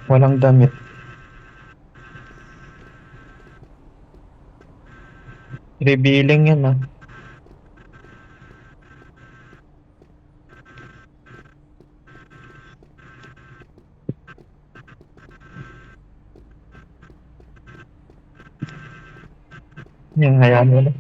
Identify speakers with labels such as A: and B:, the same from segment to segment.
A: Walang damit. Revealing yan ah. Yan, hayaan mo na.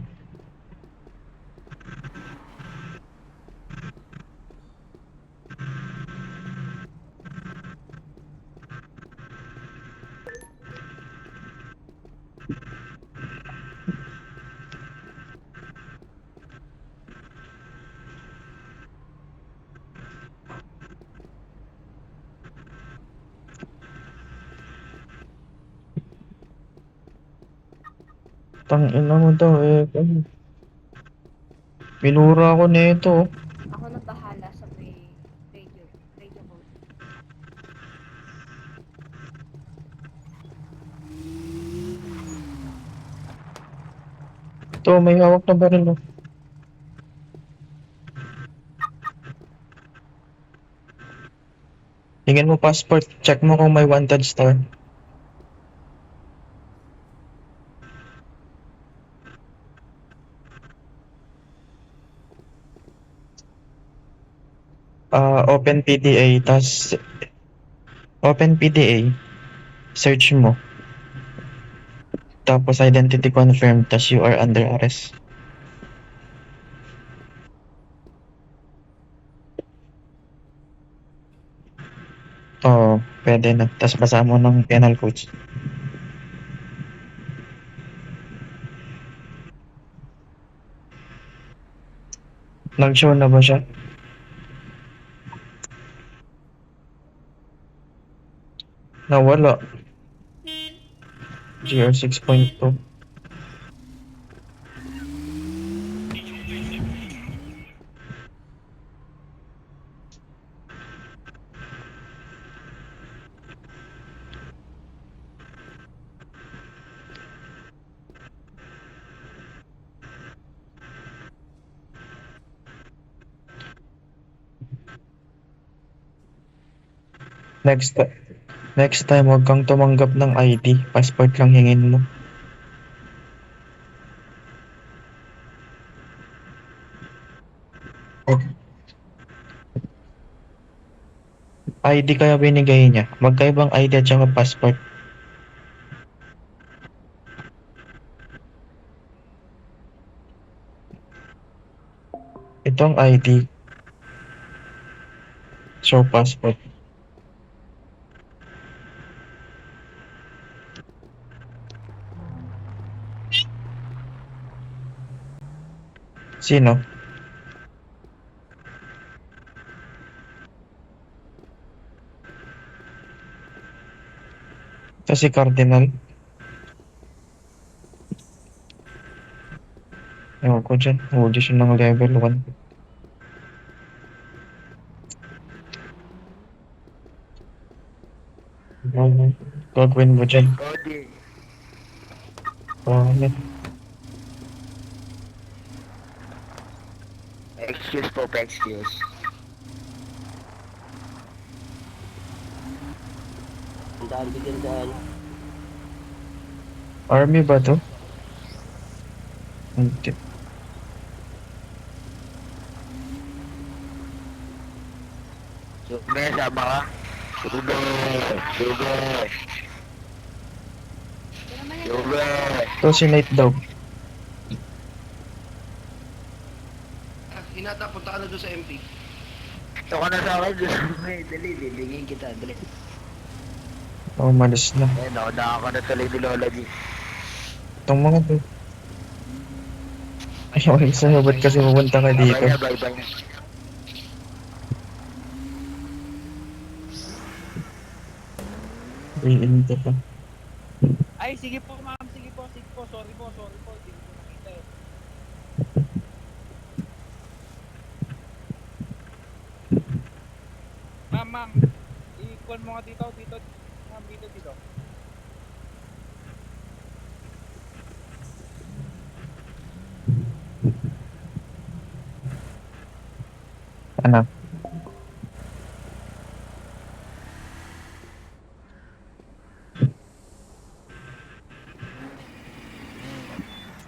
A: Tangina mo daw eh. Minura ako nito.
B: Ako na bahala sa may radio code.
A: Ito, may hawak na baril oh. Tingin mo passport, check mo kung may wanted star. Open PDA, tas open PDA, search mo. Tapos identity confirmed, tas you are under arrest. Oo, pwede na. Tas basa mo ng penal codes. Nag-show na ba siya? Nawala. GR 6.2. Next time, huwag kang tumanggap ng ID. Passport lang hingin mo. ID kaya binigay niya. Magkaibang ID at saka passport. Itong ID. Show passport. Sino? Ito si Cardinal. Ewan ko dyan. Huli siya ng level 1. Gagawin mo dyan.
C: Cody.
A: Pangit.
C: Excuse po, excuse. Ang daan bigyan daan.
A: Army ba to? Hindi.
C: Sube, sama ka? Sube! Sube!
B: Ito naman yan.
C: Sube!
A: Ito si Nate daw.
D: Hinata, punta ka na doon sa MP.
C: Ito ka na sa akin, Sube! Dali, bibigyan kita, dali.
A: Umalis na.
C: Eh, nauna ako na tuloy ni Lola G.
A: Itong mga to. Ayaw sa'yo, ba't kasi pupunta ka dito?
C: Bye-bye na, bye-bye na.
A: Iinta pa.
E: Ay, sige po ma'am, sige po. Sorry po. Hindi ko nakita eh. Ma'am. I-call mo nga dito. Ma'am, dito.
A: Ano?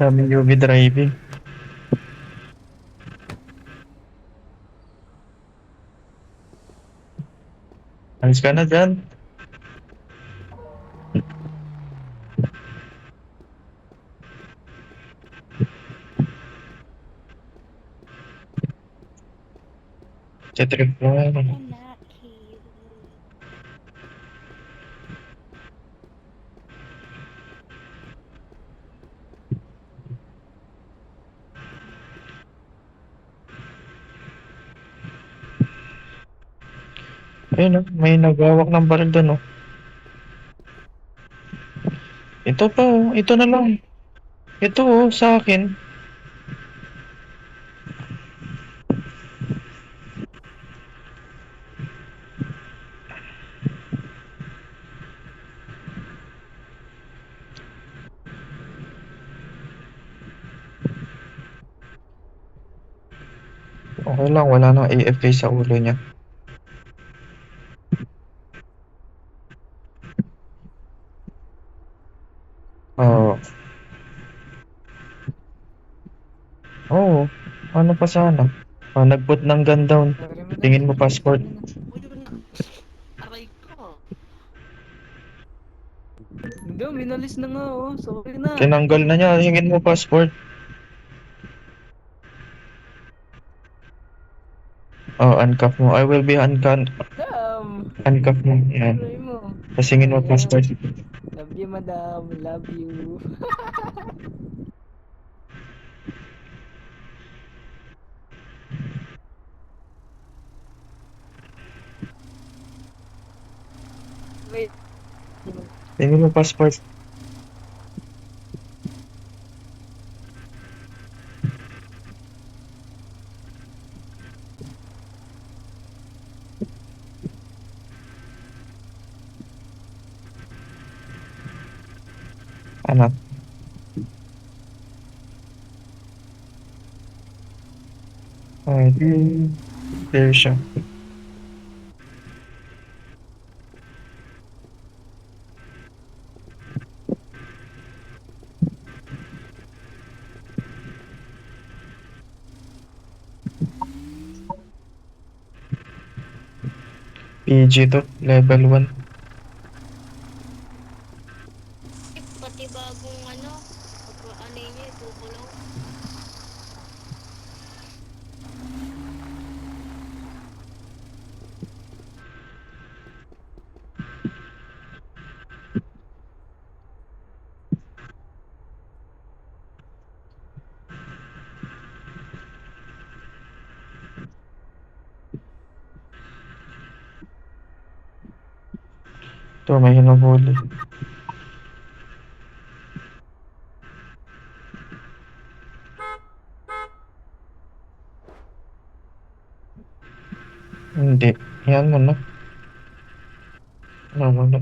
A: Sabi UV driving. Alis ka na dyan. Titrip mo.
B: Anak.
A: Ayun oh, may nagawak ng baril doon oh. Ito pa oh, ito na lang. Ito oh, sa akin. Okay lang, wala nang AFK sa ulo niya. Oo. Oo. Ano pa sana? Nag-put ng gun down. Tingin mo passport.
E: Aray ko. Hindi, minalis na nga oh. Sorry na.
A: Tinanggal na niya. Hingin mo passport. Oh, uncuff mo. I will be
E: Madam.
A: uncuff mo. Yan.
E: Aray mo.
A: Tapos hingin mo passport.
E: Love you, madam. Love you. Wait.
A: Hingin mo passport. Anak. Ay, there siya. PG to, level 1.
B: Pati bagong ano niya, kukulong.
A: Ito, may hinubuli. Hindi. Yan mo na. Ano na.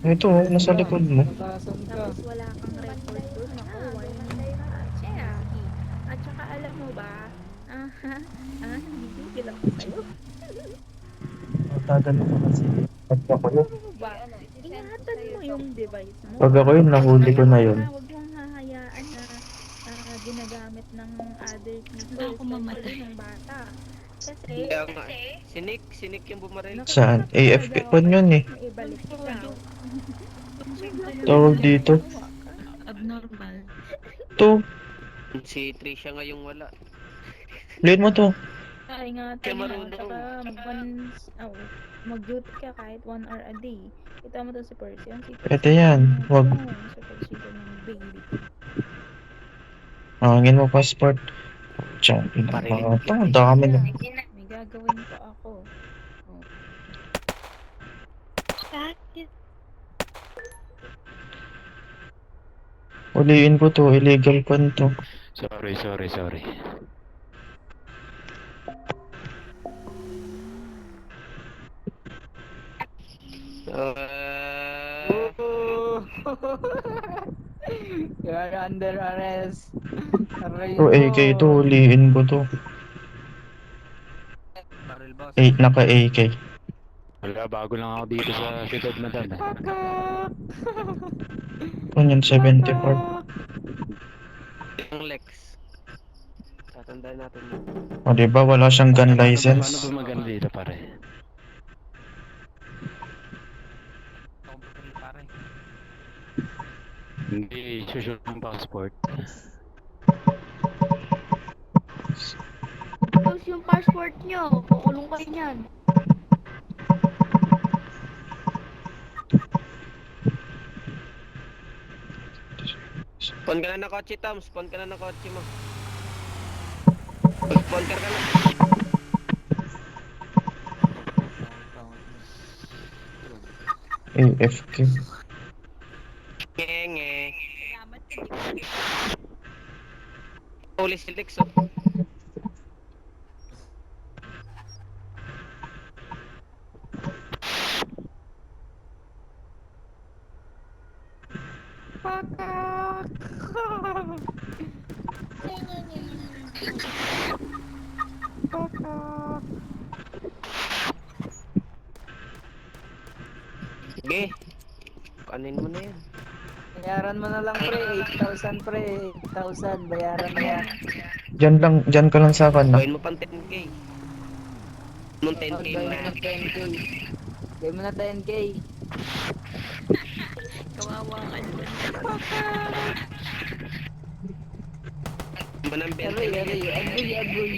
A: Ito, oh, nasa likod mo.
E: Natasan ka.
D: Tapos wala kang record doon, ako, warning ka. Cherry. At saka alam mo ba, nagigigil ako sa'yo.
A: Tatalo ko kasi. Pag ako yun.
D: Ano ba? Ingatan mo yung device mo.
A: Pag ako yun, nahuli ko na yun.
D: Huwag mong hahayaan na ginagamit ng other people, especially ng bata. Kasi,
E: Kaya nga. Sinik yung bumaril.
A: Saan? AFK pa yun eh.
D: may ibalik ikaw.
A: Tawag dito.
D: Abnormal.
A: Ito.
E: Si Trisha nga yung wala.
A: Lead mo to.
D: Ingatan
E: Kaya
D: mo,
E: marunong.
D: tsaka mag-duty ka kahit 1 hour a day. Kita mo to si Percy. Ang si Percy.
A: Ito yan. Wag.
D: Si Percy ko ng baby.
A: Hangin mo passport. Diyan. Ito, ang dami na.
D: May gagawin pa ako. Oh.
A: Uliin ko to. Illegal pa to.
F: Sorry.
E: You're under arrest. Aray
A: Ito, AK to. Uliin ko to.
E: Barrel boss.
A: Naka AK.
F: Wala, bago lang ako dito sa Ciudad Madam eh.
A: Ano yun, 74?
G: Ang Lex. Tatandaan natin yun.
A: O diba, wala siyang gun
F: Paano
A: license.
F: ba maganda dito pare?
E: Company pare.
F: Hindi, social ng passport.
B: Tapos yung passport nyo, kukulong kayo niyan.
G: Spawn ka na ng kotse, Tom. Spawn ka na ng kotse mo. Mag-spawn ka na.
A: AFK.
G: Ngenge.
D: Salamat ka.
G: Huli si Lex, oh. Sige. Kanin mo na yan.
C: Bayaran mo na lang pre, 8,000 pre, 8,000, bayaran mo yan.
A: Dyan ka lang sa akin na.
G: Gawin mo pang 10k. Nung 10k
C: Gawin mo
G: na.
C: ng 10k. Gawin mo na 10k.
D: Kawawa ka naman.
G: Manang 20
C: Aray, aray, agoy, agoy.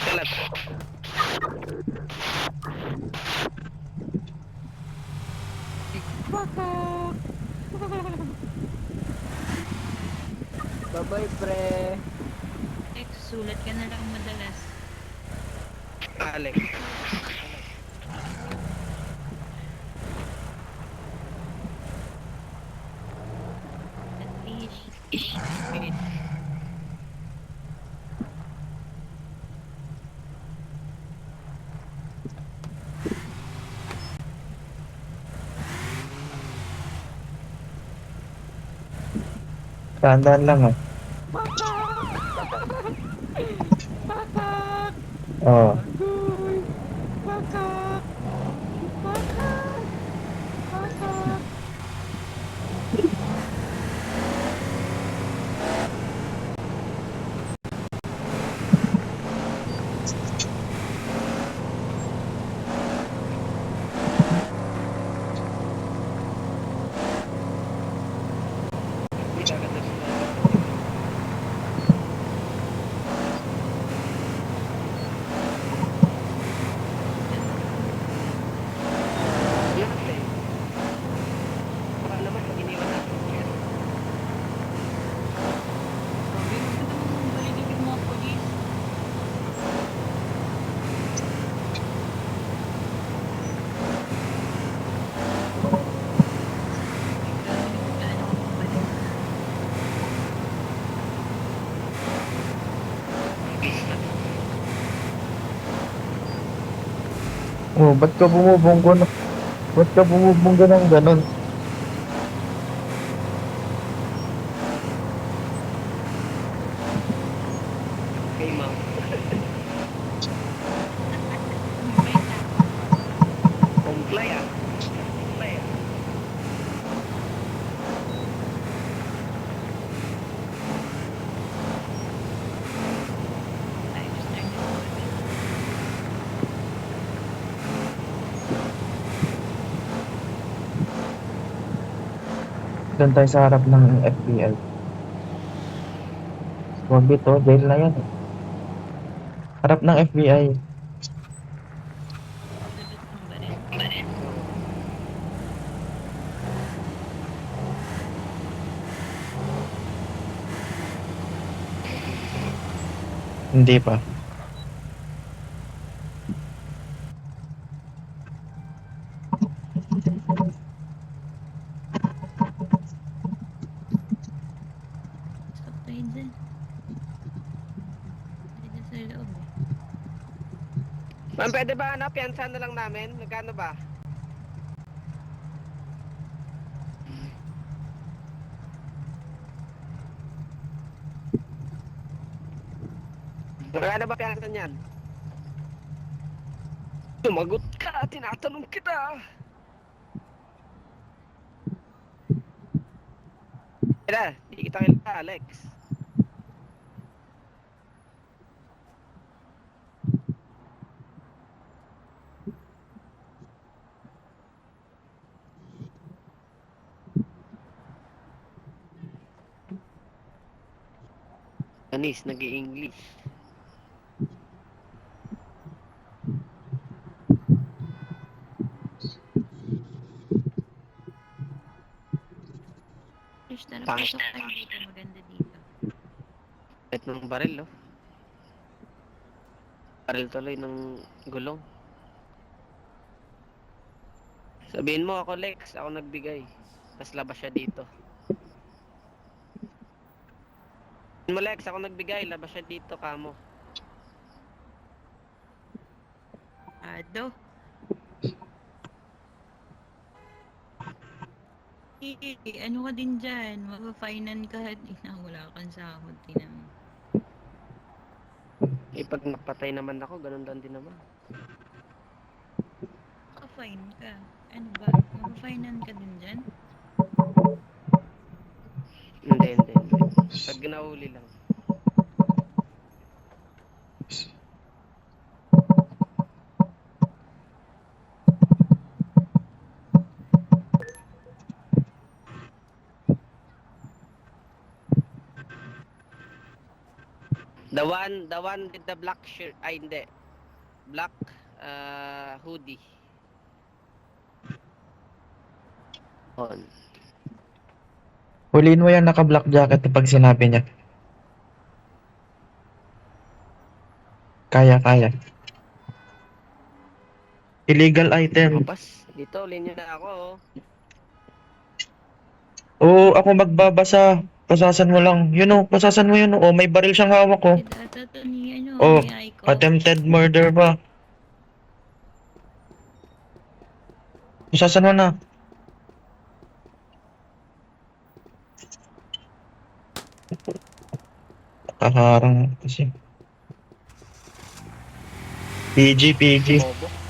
G: Kalat.
C: Bye-bye pre.
D: Sulat ka na lang madalas.
G: Alex.
D: At least.
A: Tandaan lang ah. Oo.
G: Hindi kagad na sila. Yan, pre. Baka naman pag iniwan natin yan.
D: Sabi mo ka naman balikin yung mga polis.
A: Oh, ba't ka bumubunggo na? Ba't ka bumubunggo ng ganun?
G: Kay ma'am. Kumplay ah. Kumplay ah.
A: Doon tayo sa harap ng FBI. Huwag dito, jail na yan eh. Harap ng FBI. Hindi pa.
D: Stop tayo dyan. Tayo sa loob eh.
G: Ma'am, pwede ba ano? Piyansa na lang namin? Magkano ba? Magkano ba piyansa niyan? Sumagot ka, tinatanong kita. Kaya, di kita kilala, Alex. Anis, nag-i-English.
H: Fish na
G: Pangit.
H: napasok tayo dito. Maganda dito.
G: Kahit ng baril, oh. Baril tuloy ng gulong. Sabihin mo ako, Lex, ako nagbigay. Tapos labas siya dito. Sabihin mo, Lex, ako nagbigay, labas siya dito, kamo.
H: Ado. Ano ka din dyan? Mapafinan ka. Wala kang sahod. Tinan mo.
G: Pag napatay naman ako, ganun lang din naman.
H: Maka-fine ka. Ano ba? Mapafinan ka din dyan?
G: Hindi. Pag ginahuli lang. The one with the black shirt, ay hindi. Black hoodie. On.
A: Huliin mo yan naka-black jacket pag sinabi niya. Kaya. Illegal item.
G: Pas, dito, ulit nyo na ako, oh.
A: Oo, ako magbabasa. Pasasan mo lang. Yun o, pasasan mo yun o. May baril siyang hawak ko.
H: Data to ni ano,
A: Oh,
H: ni Aiko.
A: attempted murder ba? Pasasan mo na. Nakaharang kasi. PG.
G: Bobo.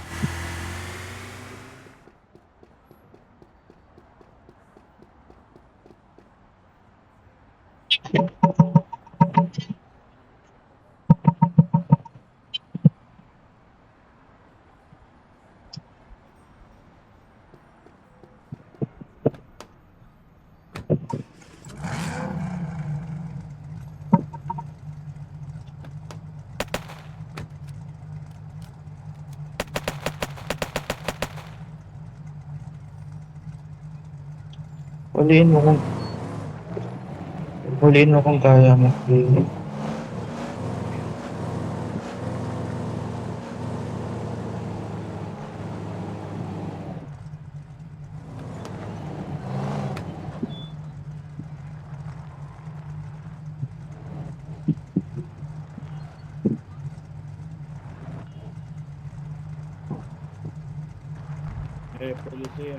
A: Huliin mo kung kaya mo.
E: Polisiya.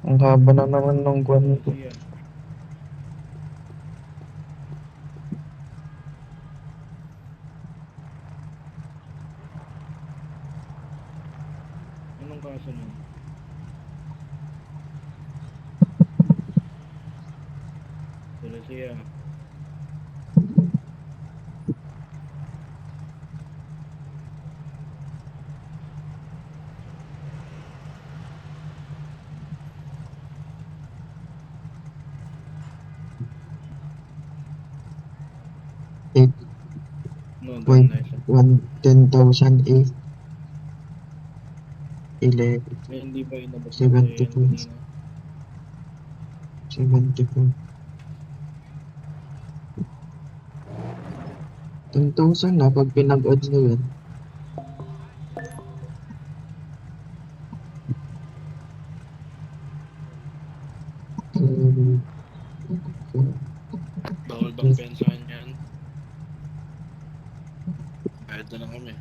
A: Ang haba na naman ng guwan ko.
E: Polisiya. Anong kaso nun? Polisiya. No,
A: Wait.
E: nice.
A: 10,000 A. 11,
E: May hindi ba inabot
A: 70
E: yan
A: points.
E: kanina?
A: 74. 10,000 na pag pinag-odds nyo yan. Um,
E: Bawal bang pensahan yan? Kahit na lang kami.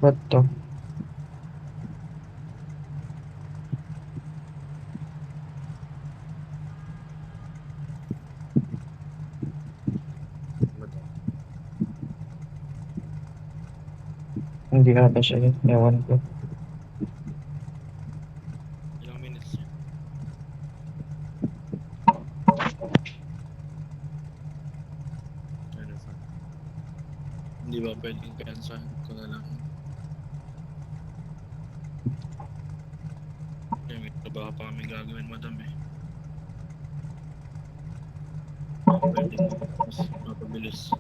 A: Ba't to? Hindi ata siya yun. Ewan ko.
E: Ilang minutes yun? Ano pa? Hindi ba pwedeng pensahan ko na lang? May trabaho pa kami gagawin, madam eh. Pwedeng mas mapabilis.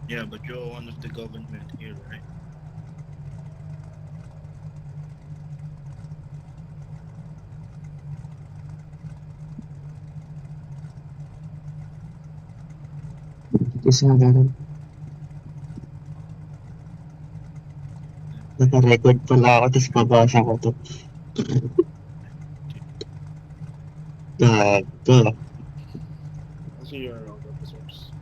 E: Yeah, but you're one of the government here, right?
I: Isa ganun. Naka-record pala ako, tapos babasa ko to. Gago.
E: I'll see you around, officers.